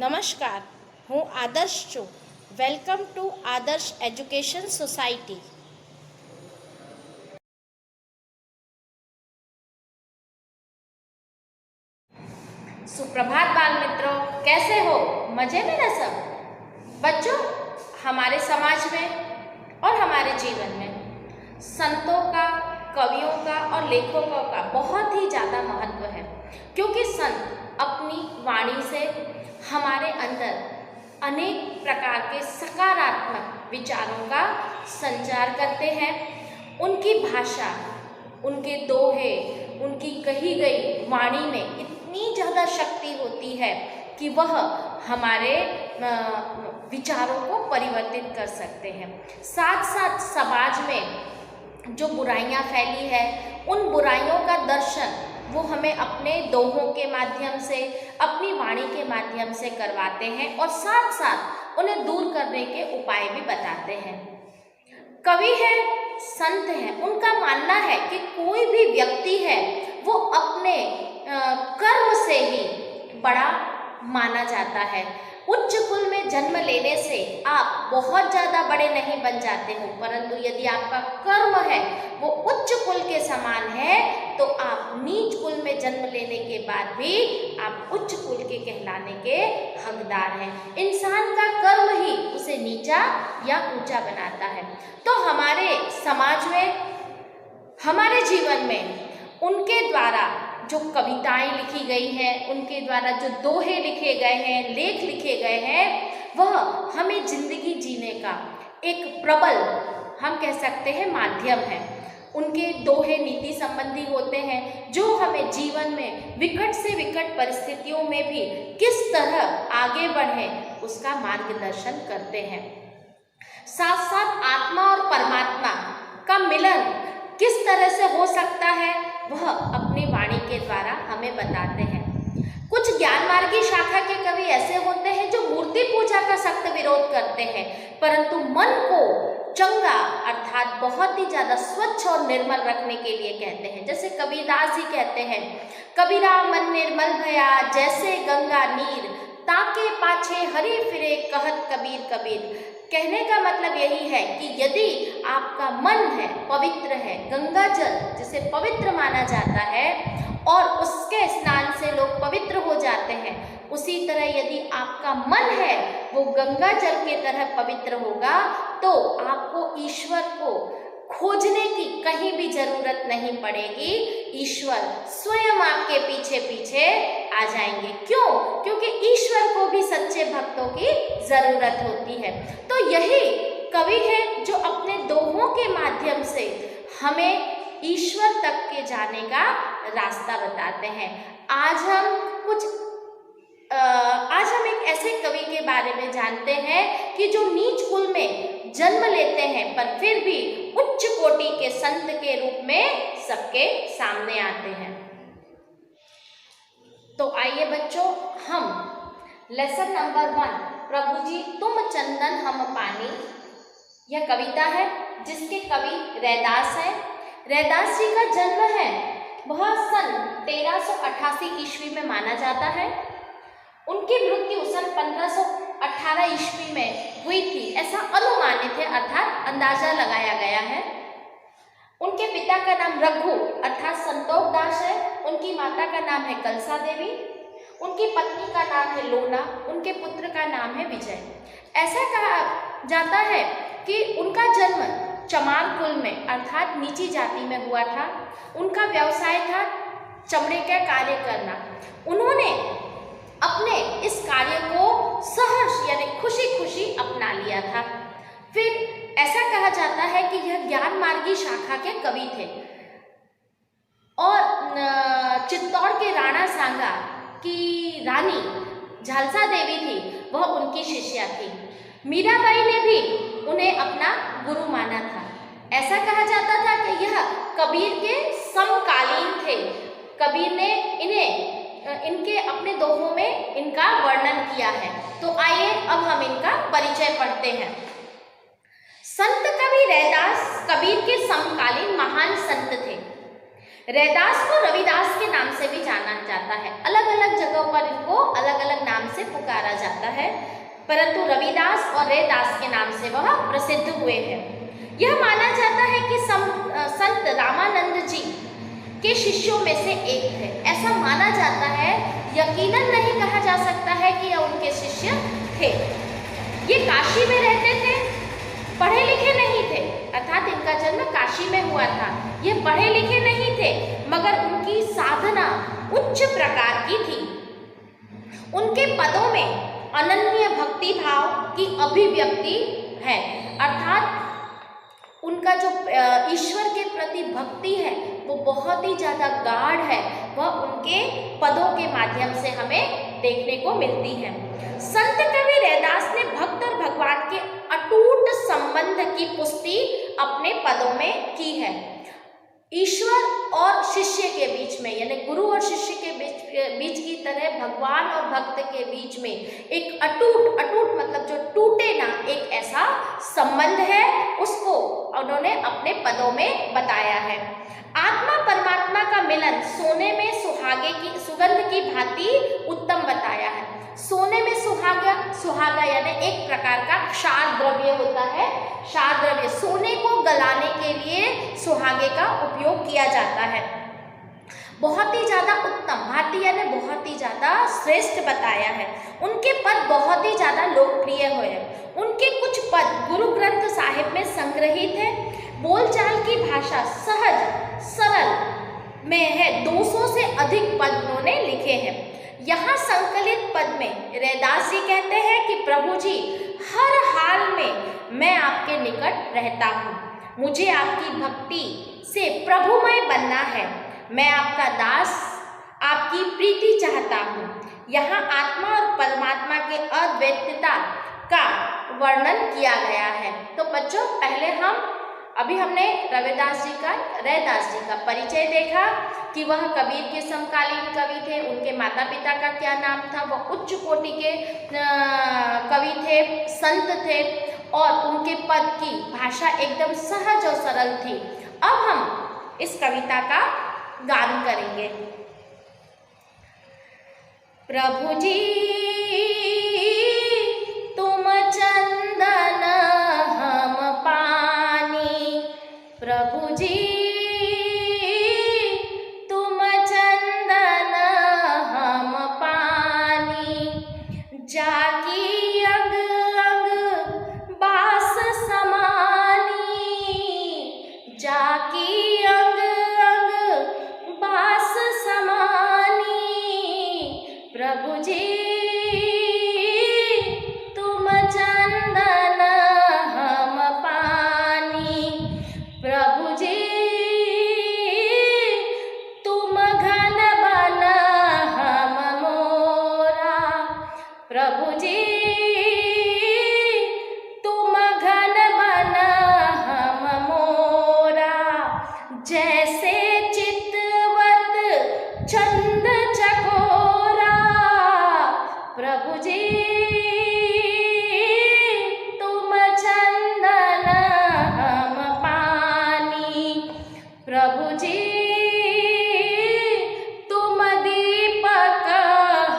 नमस्कार, હું આદર્શ છું. વેલકમ ટુ આદર્શ એજ્યુકેશન સોસાયટી. सुप्रभात बाल मित्रों, कैसे हो? मजे में ना सब? बच्चों, हमारे समाज में और हमारे जीवन में संतों का, कवियों का और लेखकों का बहुत ही ज़्यादा महत्व है, क्योंकि संत अपनी वाणी से हमारे अंदर अनेक प्रकार के सकारात्मक विचारों का संचार करते हैं। उनकी भाषा, उनके दोहे, उनकी कही गई वाणी में इतनी ज़्यादा शक्ति होती है कि वह हमारे विचारों को परिवर्तित कर सकते हैं। साथ साथ समाज में जो बुराइयां फैली है, उन बुराइयों का दर्शन वो हमें अपने दोहों के माध्यम से, अपनी वाणी के माध्यम से करवाते हैं और साथ साथ उन्हें दूर करने के उपाय भी बताते हैं। कवि है, संत हैं, उनका मानना है कि कोई भी व्यक्ति है वो अपने कर्म से ही बड़ा माना जाता है। उच्च कुल में जन्म लेने से आप बहुत ज़्यादा बड़े नहीं बन जाते हो, परंतु यदि आपका कर्म है वो उच्च कुल के समान है तो आप नीच कुल में जन्म लेने के बाद भी आप उच्च कुल के कहलाने के हकदार हैं। इंसान का कर्म ही उसे नीचा या ऊंचा बनाता है। तो हमारे समाज में, हमारे जीवन में उनके द्वारा जो कविताएं लिखी गई हैं, उनके द्वारा जो दोहे लिखे गए हैं, लेख लिखे गए हैं, वह हमें जिंदगी जीने का एक प्रबल, हम कह सकते हैं, माध्यम है। उनके दोहे नीति संबंधी होते हैं जो हमें जीवन में विकट से विकट परिस्थितियों में भी किस तरह आगे बढ़े उसका मार्गदर्शन करते हैं। साथ साथ आत्मा और परमात्मा का मिलन किस तरह से हो सकता है वह अपनी वाणी के द्वारा हमें बताते हैं। कुछ ज्ञान मार्गी शाखा के कवि ऐसे होते हैं जो मूर्ति पूजा का सख्त विरोध करते हैं, परंतु मन को चंगा अर्थात बहुत ही ज़्यादा स्वच्छ और निर्मल रखने के लिए कहते हैं। जैसे कबीरदास जी कहते हैं, कबीरा मन निर्मल भया जैसे गंगा नीर, ताके पाछे हरे फिरे कहत कबीर कबीर। कहने का मतलब यही है कि यदि आपका मन है, पवित्र है, गंगा जल जिसे पवित्र माना जाता है और उसके स्नान से लोग पवित्र हो जाते हैं, उसी तरह यदि आपका मन है वो गंगा जल के तरह पवित्र होगा तो आपको ईश्वर को खोजने की कहीं भी जरूरत नहीं पड़ेगी। ईश्वर स्वयं आपके पीछे पीछे आ जाएंगे। क्यों? क्योंकि ईश्वर को भी सच्चे भक्तों की जरूरत होती है। तो यही कवि है जो अपने दोहों के माध्यम से हमें ईश्वर तक के जाने का रास्ता बताते हैं। आज हम एक ऐसे कवि के बारे में जानते हैं कि जो नीच कुल में जन्म लेते हैं पर फिर भी उच्च कोटि के संत के रूप में सबके सामने आते हैं। तो आइए बच्चों, हम लेसन नंबर 1, प्रभु जी तुम चंदन हम पानी, यह कविता है जिसके कवि रैदास हैं। रैदास जी का जन्म है वह सन 1388 ईस्वी में माना जाता है। उनकी मृत्यु सन 1518 ईस्वी में हुई थी, ऐसा अनुमानित है, अर्थात अंदाजा लगाया गया है। उनके पिता का नाम रघु अर्थात संतोष दास है। उनकी माता का नाम है कलसा देवी। उनकी पत्नी का नाम है लोना। उनके पुत्र का नाम है विजय। ऐसा कहा जाता है कि उनका जन्म चमार कुल में अर्थात नीची जाति में हुआ था। उनका व्यवसाय था चमड़े का कार्य करना। उन्होंने अपने इस कार्य को सहर्ष यानी खुशी खुशी अपना लिया था। फिर ऐसा कहा जाता है कि यह ज्ञान मार्गी शाखा के कवि थे और चित्तौड़ के राणा सांगा की रानी झालसा देवी थी, वह उनकी शिष्या थी। मीराबाई ने भी उन्हें अपना गुरु माना था। ऐसा कहा जाता था कि यह कबीर के समकालीन थे। कबीर ने इनके अपने दोहों में इनका वर्णन किया है। तो आइए अब हम इनका परिचय पढ़ते हैं। संत कवि रैदास कबीर के समकालीन महान संत थे। रैदास को रविदास के नाम से भी जाना जाता है। अलग अलग जगहों पर इनको अलग अलग नाम से पुकारा जाता है, परंतु रविदास और रैदास के नाम से वह प्रसिद्ध हुए हैं। यह माना जाता है कि संत रामानंद जी के शिष्यों में से एक थे। ऐसा माना जाता है, यकीनन नहीं कहा जा सकता है कि यह उनके शिष्य थे। ये काशी में रहते थे, पढ़े लिखे नहीं थे, अर्थात इनका जन्म काशी में हुआ था। ये पढ़े लिखे नहीं थे, मगर उनकी साधना उच्च प्रकार की थी। उनके पदों में अनन्य भक्ति भाव की अभिव्यक्ति है, अर्थात उनका जो ईश्वर के प्रति भक्ति है वो बहुत ही ज़्यादा गाढ़ है, वह उनके पदों के माध्यम से हमें देखने को मिलती है। संत कवि रैदास ने भक्त और भगवान के अटूट संबंध की पुष्टि अपने पदों में की है। ईश्वर और शिष्य के बीच में, यानी गुरु और शिष्य के बीच की तरह भगवान और भक्त के बीच में एक अटूट मतलब जो टूटे ना, एक ऐसा संबंध है, उसको उन्होंने अपने पदों में बताया है। आत्मा परमात्मा का मिलन सोने में सुहागे की सुगंध की भांति उत्तम बताया है। सोने में सुहागा यानी एक प्रकार का क्षार द्रव्य होता है। क्षार द्रव्य सोने को गलाने के लिए सुहागे का उपयोग किया जाता है। बहुत ही ज़्यादा उत्तम, भांति यानी बहुत ही ज़्यादा श्रेष्ठ बताया है। उनके पद बहुत ही ज़्यादा लोकप्रिय हुए हैं। उनके कुछ पद गुरु ग्रंथ साहिब में संग्रहित है। बोलचाल की भाषा सहज सरल में है। 200 से अधिक पद उन्होंने लिखे हैं। यहाँ संकलित पद में रैदास जी कहते हैं कि प्रभु जी, हर हाल में मैं आपके निकट रहता हूँ। मुझे आपकी भक्ति से प्रभुमय बनना है। मैं आपका दास, आपकी प्रीति चाहता हूँ। यहाँ आत्मा और परमात्मा के अद्वैतता का वर्णन किया गया है। तो बच्चों, पहले अभी हमने रैदास जी का परिचय देखा कि वह कबीर के समकालीन कवि थे। उनके माता पिता का क्या नाम था, वह उच्च कोटि के कवि थे, संत थे, और उनके पद की भाषा एकदम सहज और सरल थी। अब हम इस कविता का गान करेंगे। प्रभु जी तुम चंदन हम पानी, प्रभु जी तुम चंदन हम पानी, जाकी अंग अंग बास समानी, जाकी अंग अंग बास समानी, प्रभु जी तुम चंदन हम पानी, प्रभु जी तुम घन बन हम मोरा, प्रभु जी तुम घन बन हम मोरा, जैसे चितवत चंद चकोरा, प्रभु जी तुम चंदन हम पानी, प्रभु जी तुम दीपक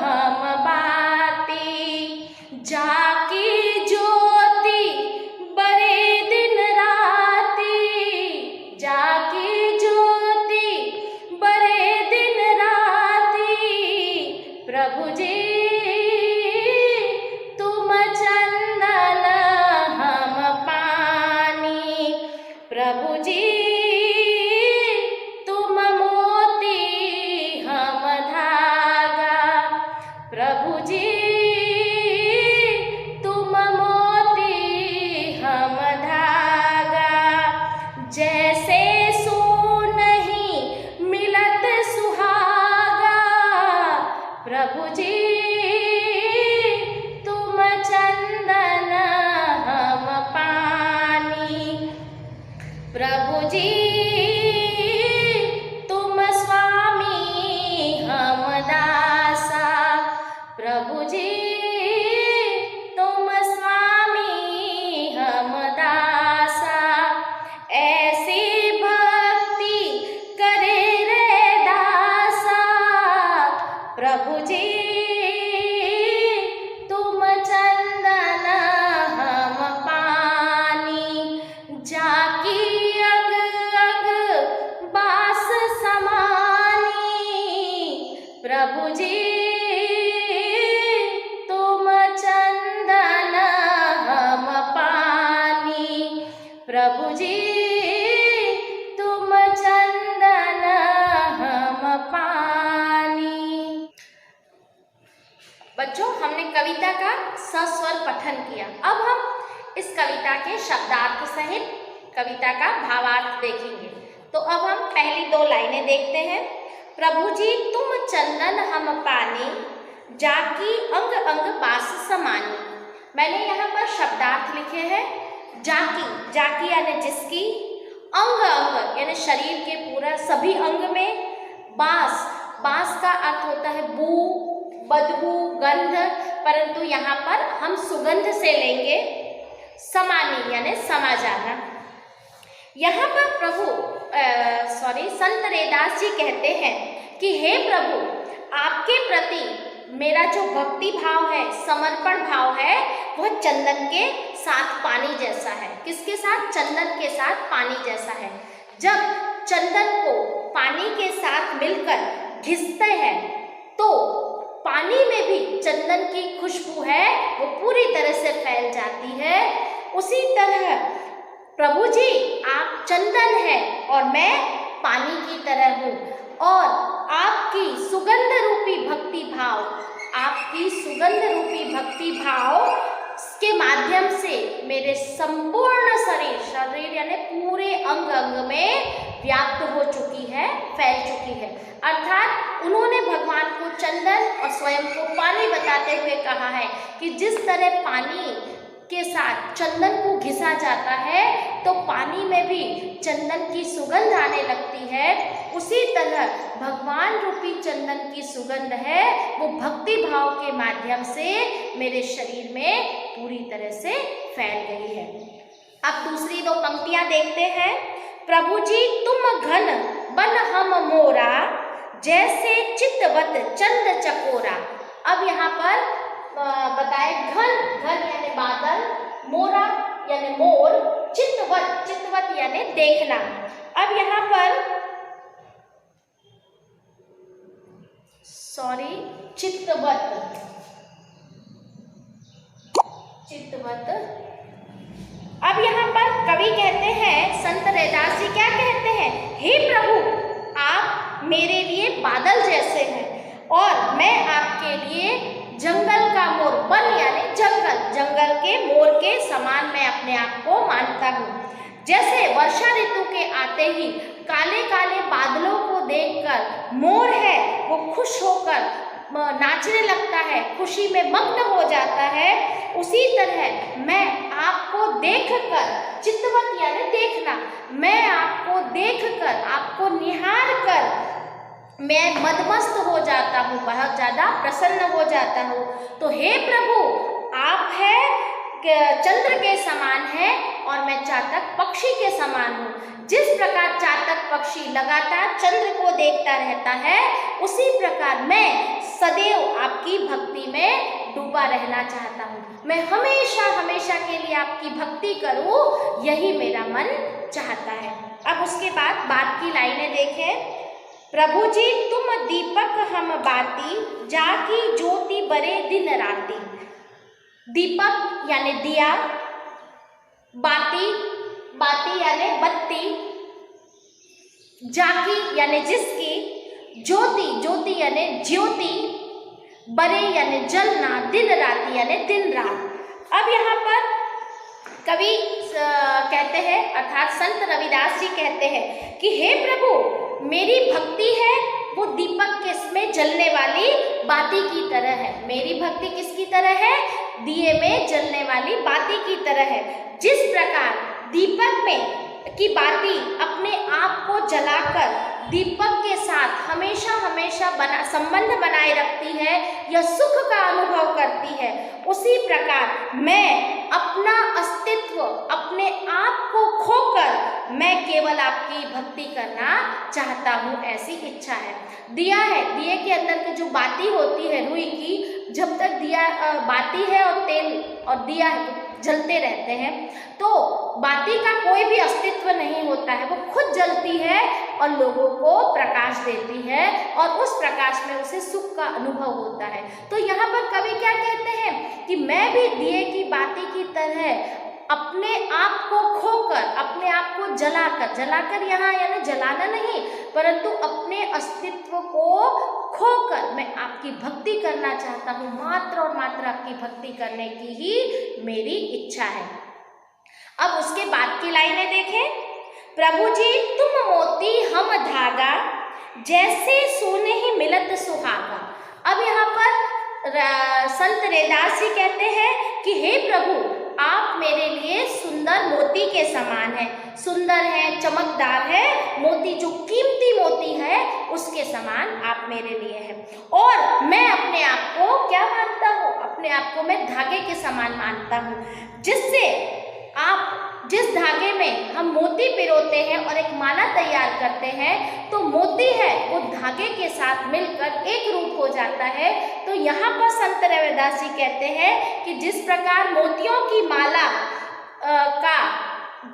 हम बाती, जाकी ज्योति बरे दिन राती, जाकी ज्योति बरे दिन राती, प्रभु जी तुम चंदन हम पानी, प्रभु जी तुम मोती हम धागा, प्रभु जी कविता का सस्वर पठन किया। अब हम इस कविता के शब्दार्थ सहित कविता का भावार्थ देखेंगे। तो अब हम पहली 2 लाइनें देखते हैं। प्रभु जी तुम चंदन हम पानी, जाकी अंग अंग बास समानी। मैंने यहाँ पर शब्दार्थ लिखे हैं। जाकी, जाकी यानी जिसकी, अंग अंग यानी शरीर के पूरा सभी अंग में, बास, बास का अर्थ होता है बू, बदबू, गंध, परंतु यहाँ पर हम सुगंध से लेंगे। समानी यानी समा जाना। यहाँ पर प्रभु संत रैदास जी कहते हैं कि हे प्रभु, आपके प्रति मेरा जो भक्ति भाव है, समर्पण भाव है, वह चंदन के साथ पानी जैसा है। किसके साथ? चंदन के साथ पानी जैसा है। जब चंदन को पानी के साथ मिलकर घिसते हैं तो पानी में भी चंदन की खुशबू है वो पूरी तरह से फैल जाती है। उसी तरह प्रभु जी आप चंदन हैं और मैं पानी की तरह हूँ, और आपकी सुगंध रूपी भक्ति भाव, आपकी सुगंध रूपी भक्ति भाव के माध्यम से मेरे संपूर्ण शरीर, शरीर यानी पूरे अंग अंग में व्याप्त हो चुकी है, फैल चुकी है। अर्थात उन्होंने भगवान को चंदन और स्वयं को पानी बताते हुए कहा है कि जिस तरह पानी के साथ चंदन को घिसा जाता है तो पानी में भी चंदन की सुगंध आने लगती है, उसी तरह भगवान रूपी चंदन की सुगंध है वो भक्ति भाव के माध्यम से मेरे शरीर में पूरी तरह से फैल गई है। अब दूसरी 2 पंक्तियां देखते हैं। प्रभु जी तुम घन बन हम मोरा, जैसे चितवत चंद चकोरा। अब यहाँ पर बताए घन, घन यानी बादल, मोरा यानी मोर, चितवत, चितवत यानी देखना। अब यहाँ पर चितवत, चितवत। अब यहाँ पर कवि कहते हैं, संत रैदास जी क्या कहते हैं? हे प्रभु आप मेरे लिए बादल जैसे हैं और मैं आपके लिए जंगल का मोर, वन यानी जंगल, जंगल के मोर के समान मैं अपने आप को मानता हूँ। जैसे वर्षा ऋतु के आते ही काले काले बादलों को देखकर मोर है वो खुश होकर नाचने लगता है, खुशी में मग्न हो जाता है, उसी तरह मैं आपको देखकर, चितवत यानी देखना, मैं आपको देखकर, आपको निहार कर मैं मदमस्त हो जाता हूँ, बहुत ज़्यादा प्रसन्न हो जाता हूँ। तो हे प्रभु आप है चंद्र के समान है और मैं चातक पक्षी के समान हूँ। जिस प्रकार चातक पक्षी लगातार चंद्र को देखता रहता है, उसी प्रकार मैं सदैव आपकी भक्ति में डूबा रहना चाहता हूँ। मैं हमेशा हमेशा के लिए आपकी भक्ति करूँ, यही मेरा मन चाहता है। अब उसके बाद की लाइनें देखें। प्रभु जी तुम दीपक हम बाती, जाकी ज्योति बरे दिन राती। दीपक यानी दिया, बाती, बाती यानी बत्ती, जाकी यानी जिसकी, ज्योति, ज्योति यानी ज्योति, बरे यानी जलना, दिन राति यानी दिन रात। अब यहाँ पर कवि कहते हैं, अर्थात संत रविदास जी कहते हैं कि हे प्रभु मेरी भक्ति है वो दीपक में जलने वाली बाती की तरह है। मेरी भक्ति किसकी तरह है? दिए में जलने वाली बाती की तरह है। जिस प्रकार दीपक में की बाती अपने आप को जलाकर दीपक के साथ हमेशा हमेशा संबंध बनाए रखती है या सुख का अनुभव करती है, उसी प्रकार मैं अपना अस्तित्व, अपने आप को खोकर मैं केवल आपकी भक्ति करना चाहता हूँ, ऐसी इच्छा है। दिया है, दिए के अंदर की जो बाती होती है रुई की, जब तक दिया बाती है और तेल और दिया जलते रहते हैं तो बाती का कोई भी अस्तित्व नहीं होता है, वो खुद जलती है और लोगों को प्रकाश देती है और उस प्रकाश में उसे सुख का अनुभव होता है। तो यहाँ पर कवि क्या कहते हैं कि मैं भी दिए की बाती की तरह अपने आप को खोकर, अपने आप को जलाकर, जलाकर यहाँ यानी जलाना नहीं, परंतु अपने अस्तित्व को खोकर मैं आपकी भक्ति करना चाहता हूँ। मात्र और मात्र आपकी भक्ति करने की ही मेरी इच्छा है। अब उसके बाद की लाइनें देखें। प्रभु जी तुम मोती हम धागा, जैसे सोने ही मिलत सुहागा। अब यहाँ पर संत रैदास जी कहते हैं कि हे प्रभु, आप मेरे लिए सुंदर मोती के समान है, सुंदर है, चमकदार है। मोती जो कीमती मोती है उसके समान आप मेरे लिए हैं। और मैं अपने आप को क्या मानता हूँ? अपने आप को मैं धागे के समान मानता हूँ, जिससे आप जिस धागे में हम मोती पिरोते हैं और एक माला तैयार करते हैं, तो मोती है वो धागे के साथ मिलकर एक रूप हो जाता है। तो यहाँ पर संत रैदास जी कहते हैं कि जिस प्रकार मोतियों की माला का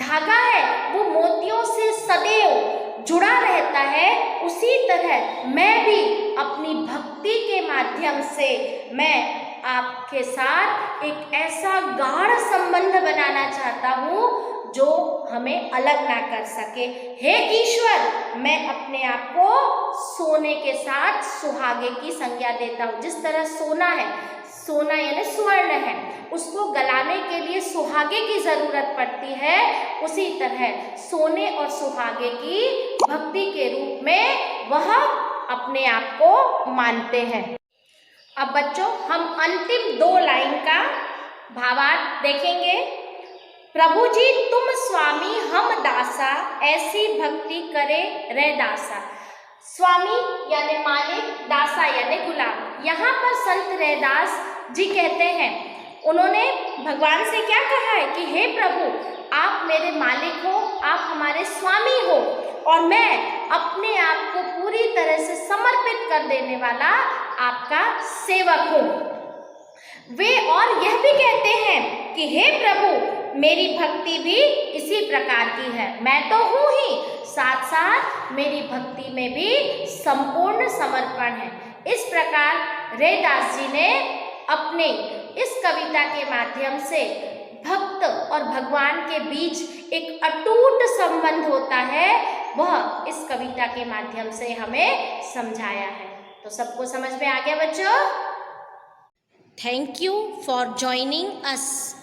धागा है वो मोतियों से सदैव जुड़ा रहता है, उसी तरह मैं भी अपनी भक्ति के माध्यम से मैं आपके साथ एक ऐसा गाढ़ संबंध बनाना चाहता हूँ जो हमें अलग ना कर सके। हे ईश्वर, मैं अपने आप को सोने के साथ सुहागे की संज्ञा देता हूँ। जिस तरह सोना है, सोना यानी स्वर्ण है, उसको गलाने के लिए सुहागे की जरूरत पड़ती है, उसी तरह सोने और सुहागे की भक्ति के रूप में वह अपने आप को मानते हैं। अब बच्चों हम अंतिम 2 लाइन का भावार्थ देखेंगे। प्रभु जी तुम स्वामी हम दासा, ऐसी भक्ति करे रैदासा। स्वामी यानी मालिक, दासा यानी गुलाम। यहाँ पर संत रैदास जी कहते हैं, उन्होंने भगवान से क्या कहा है कि हे प्रभु, आप मेरे मालिक हो, आप हमारे स्वामी हो, और मैं अपने आप को पूरी तरह से समर्पित कर देने वाला आपका सेवक हूँ। वे और यह भी कहते हैं कि हे प्रभु, मेरी भक्ति भी इसी प्रकार की है। मैं तो हूँ ही, साथ साथ मेरी भक्ति में भी संपूर्ण समर्पण है। इस प्रकार रैदास जी ने अपने इस कविता के माध्यम से भक्त और भगवान के बीच एक अटूट संबंध होता है, वह इस कविता के माध्यम से हमें समझाया है। तो सबको समझ में आ गया बच्चों? Thank you for joining us.